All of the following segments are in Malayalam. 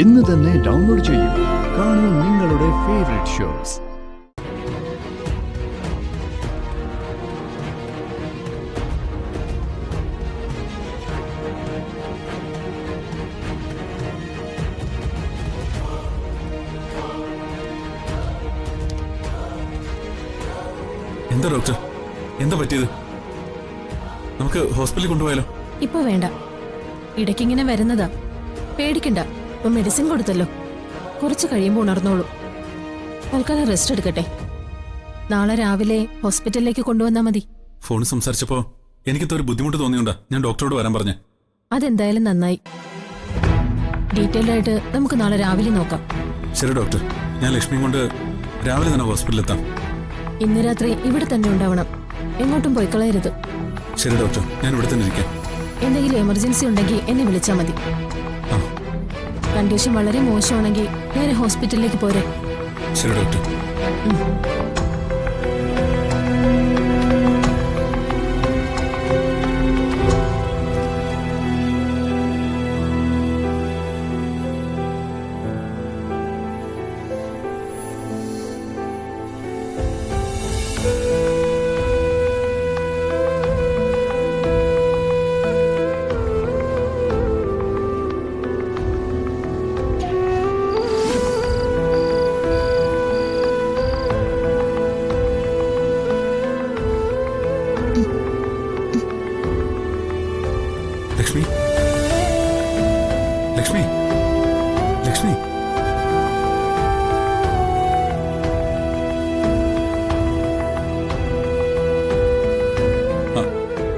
ഇന്ന് തന്നെ ഡൗൺലോഡ് ചെയ്യൂ. കാണൂ നിങ്ങളുടെ ഫേവറേറ്റ് ഷോസ്. എന്താ ഡോക്ടർ, എന്താ പറ്റിയത്? നമുക്ക് ഹോസ്പിറ്റലിൽ കൊണ്ടുപോയാലോ? ഇപ്പൊ വേണ്ട, ഇടയ്ക്കിങ്ങനെ വരുന്നതാ. പേടിക്കണ്ട, ഇപ്പൊ മെഡിസിൻ കൊടുത്തല്ലോ, കുറച്ച് കഴിയുമ്പോൾ ഉണർന്നോളൂ. തൽക്കാലം റെസ്റ്റ് എടുക്കട്ടെ. നാളെ രാവിലെ ഹോസ്പിറ്റലിലേക്ക് കൊണ്ടുവന്നാ മതി. ഫോണിൽ സംസാരിച്ചപ്പോ എനിക്കിപ്പോ ഒരു ബുദ്ധിമുട്ട് തോന്നിയോണ്ടാ ഞാൻ ഡോക്ടറോട് വരാൻ പറഞ്ഞേ. അതെന്തായാലും നന്നായി. ഡീറ്റെയിൽഡ് ആയിട്ട് നമുക്ക് നാളെ രാവിലെ നോക്കാം. ശരി ഡോക്ടർ, ഞാൻ ലക്ഷ്മിയും കൊണ്ട് രാവിലെ തന്നെ ഹോസ്പിറ്റലിൽ എത്താം. ഇന്ന് രാത്രി ഇവിടെ തന്നെ ഉണ്ടാവണം, എങ്ങോട്ടും പോയി കളയരുത്. ശരി ഡോക്ടർ, ഞാൻ ഇവിടെ തന്നെ ഇരിക്കാം. എന്തെങ്കിലും എമർജൻസി ഉണ്ടെങ്കിൽ എന്നെ വിളിച്ചാൽ മതി. കണ്ടീഷൻ വളരെ മോശമാണെങ്കിൽ നേരെ ഹോസ്പിറ്റലിലേക്ക് പോരെ. ശരി ഡോക്ടർ. ലക്ഷ്മി, ലക്ഷ്മി, ലക്ഷ്മി.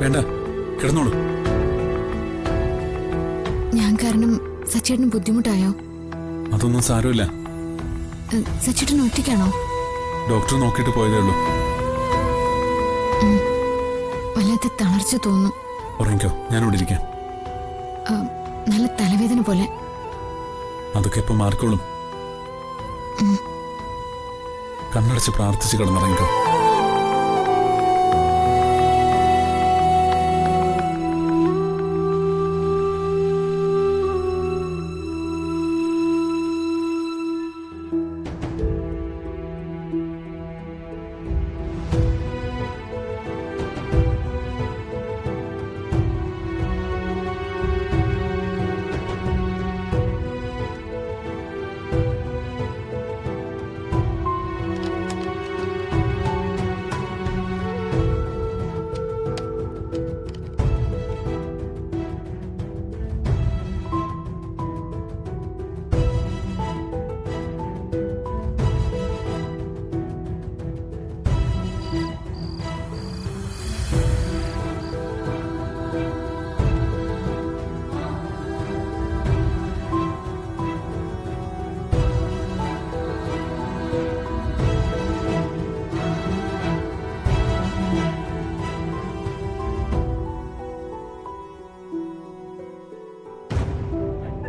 വേണ്ട, കിടന്നോളൂ. ഞാൻ കാരണം സച്ചേട്ടന് ബുദ്ധിമുട്ടായോ? അതൊന്നും സാരമില്ല. സച്ചേട്ടൻ ഒറ്റയ്ക്കാണോ? ഡോക്ടർ നോക്കിയിട്ട് പോയതേ ഉള്ളൂ. വല്ലാത്ത തളർച്ച തോന്നുന്നു. ഉറങ്ങിക്കോ, ഞാൻ ഇവിടെ ഇരിക്കാം. നല്ല തലവേദന പോലെ. അതൊക്കെ ഇപ്പൊ മാറിക്കോളും. കണ്ണടച്ച് പ്രാർത്ഥിച്ച് കിടന്നിറങ്ങിക്കോ.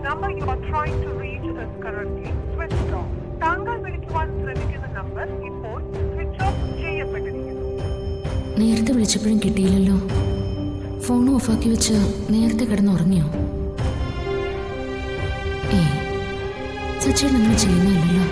number you are trying to reach is currently switched off. താങ്കൾ വിളിക്കുവാൻ ശ്രമിക്കുന്ന നമ്പർ ഇപ്പോൾ സ്വിച്ച് ഓഫ് ചെയ്യപ്പെട്ടിരിക്കുന്നു. നേരത്തെ വിളിച്ചപ്പോഴും കിട്ടിയില്ലല്ലോ. ഫോൺ ഓഫാക്കി വെച്ച് നേരത്തെ കിടന്നുറങ്ങിയോ? സച്ചേട്ടൻ അങ്ങനെ ചെയ്യുന്നില്ലല്ലോ.